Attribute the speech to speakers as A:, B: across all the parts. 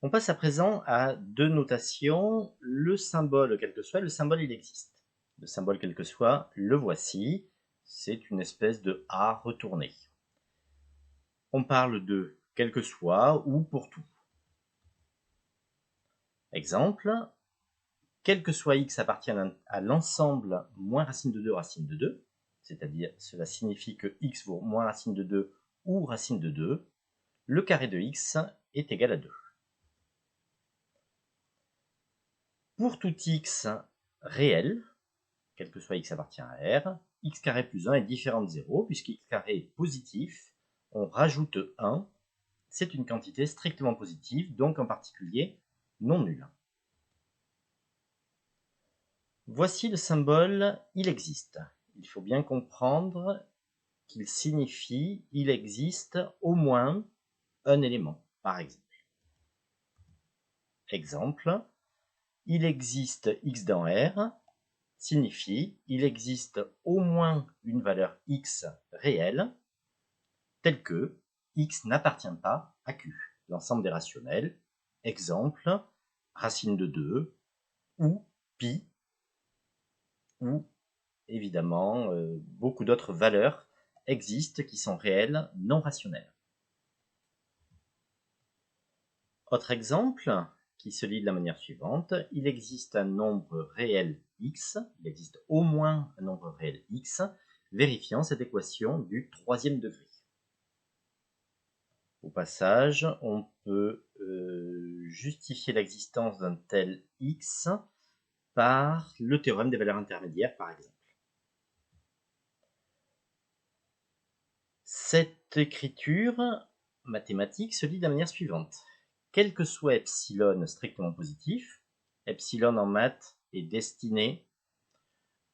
A: On passe à présent à deux notations. Le symbole, quel que soit, le symbole il existe. Le symbole, quel que soit, le voici. C'est une espèce de A retourné. On parle de quel que soit ou pour tout. Exemple, quel que soit x appartient à l'ensemble moins racine de 2 racine de 2, c'est-à-dire cela signifie que x vaut moins racine de 2 ou racine de 2, le carré de x est égal à 2. Pour tout x réel, quel que soit x appartient à R, x carré plus 1 est différent de 0, puisque x carré est positif, on rajoute 1, c'est une quantité strictement positive, donc en particulier non nulle. Voici le symbole il existe. Il faut bien comprendre qu'il signifie il existe au moins un élément, par exemple. Exemple, il existe x dans R signifie il existe au moins une valeur x réelle telle que x n'appartient pas à Q, l'ensemble des rationnels. Exemple, racine de 2 ou pi ou évidemment beaucoup d'autres valeurs existent qui sont réelles, non rationnelles. Autre exemple qui se lit de la manière suivante, il existe un nombre réel x, il existe au moins un nombre réel x, vérifiant cette équation du troisième degré. Au passage, on peut justifier l'existence d'un tel x par le théorème des valeurs intermédiaires, par exemple. Cette écriture mathématique se lit de la manière suivante. Quel que soit epsilon strictement positif, epsilon en maths est destiné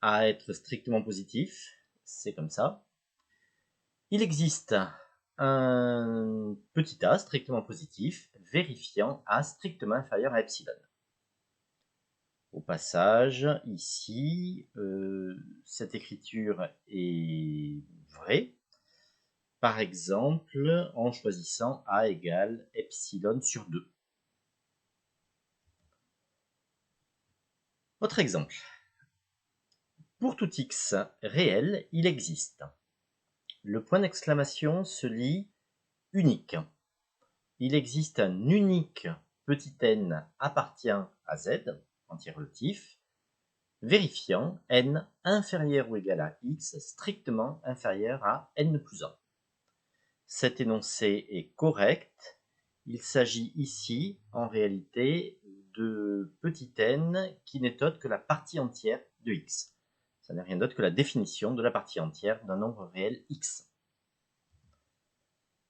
A: à être strictement positif, c'est comme ça. Il existe un petit a strictement positif, vérifiant a strictement inférieur à epsilon. Au passage, ici, cette écriture est vraie, par exemple en choisissant a égale epsilon sur 2. Autre exemple. Pour tout x réel, il existe. Le point d'exclamation se lit unique. Il existe un unique petit n appartient à z, entier relatif, vérifiant n inférieur ou égal à x strictement inférieur à n plus 1. Cet énoncé est correct. Il s'agit ici, en réalité, de petit n qui n'est autre que la partie entière de x. Ça n'est rien d'autre que la définition de la partie entière d'un nombre réel x.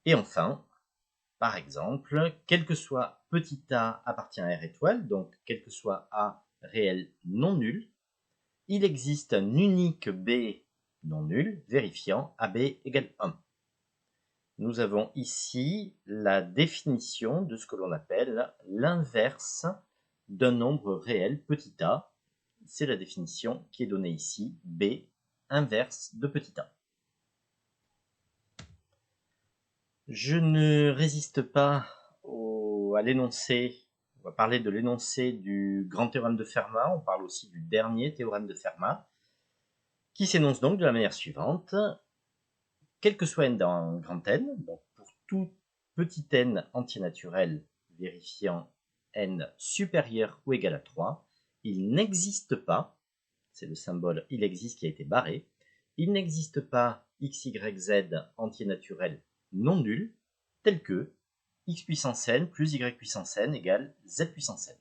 A: Et enfin, par exemple, quel que soit petit a appartient à R étoile, donc quel que soit a réel non nul, il existe un unique b non nul vérifiant ab égale 1. Nous avons ici la définition de ce que l'on appelle l'inverse d'un nombre réel petit a. C'est la définition qui est donnée ici, b inverse de petit a. Je ne résiste pas à l'énoncé. On va parler de l'énoncé du grand théorème de Fermat. On parle aussi du dernier théorème de Fermat, qui s'énonce donc de la manière suivante. Quel que soit n dans grand N, donc pour tout petit n entier naturel vérifiant n supérieur ou égal à 3, il n'existe pas, c'est le symbole il existe qui a été barré, il n'existe pas x, y, z entier naturel non nul, tel que x puissance n plus y puissance n égale z puissance n.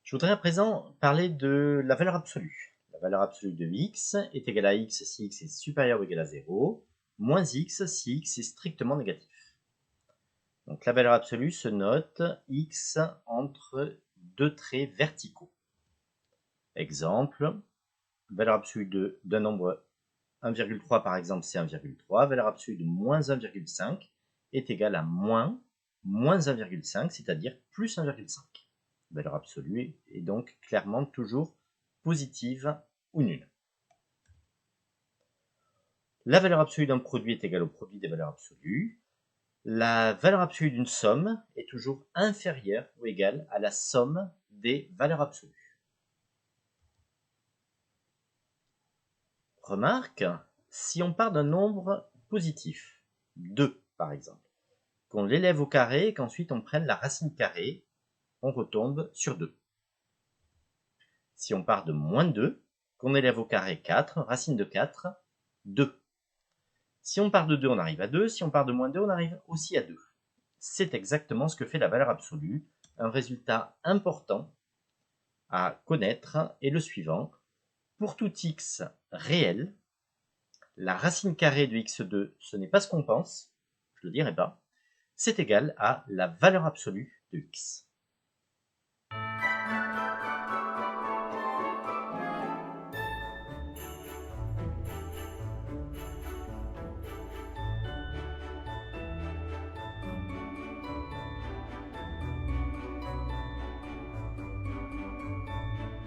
A: Je voudrais à présent parler de la valeur absolue. La valeur absolue de x est égale à x si x est supérieur ou égal à 0, moins x si x est strictement négatif. Donc la valeur absolue se note x entre deux traits verticaux. Exemple, valeur absolue d'un nombre 1,3 par exemple, c'est 1,3. Valeur absolue de moins 1,5 est égale à moins 1,5, c'est-à-dire plus 1,5. Valeur absolue est donc clairement toujours positive ou nulle. La valeur absolue d'un produit est égale au produit des valeurs absolues. La valeur absolue d'une somme est toujours inférieure ou égale à la somme des valeurs absolues. Remarque, si on part d'un nombre positif, 2 par exemple, qu'on l'élève au carré et qu'ensuite on prenne la racine carrée, on retombe sur 2. Si on part de moins 2, qu'on élève au carré 4, racine de 4, 2. Si on part de 2, on arrive à 2. Si on part de moins 2, on arrive aussi à 2. C'est exactement ce que fait la valeur absolue. Un résultat important à connaître est le suivant. Pour tout x réel, la racine carrée de x2, ce n'est pas ce qu'on pense, je ne le dirai pas, c'est égal à la valeur absolue de x.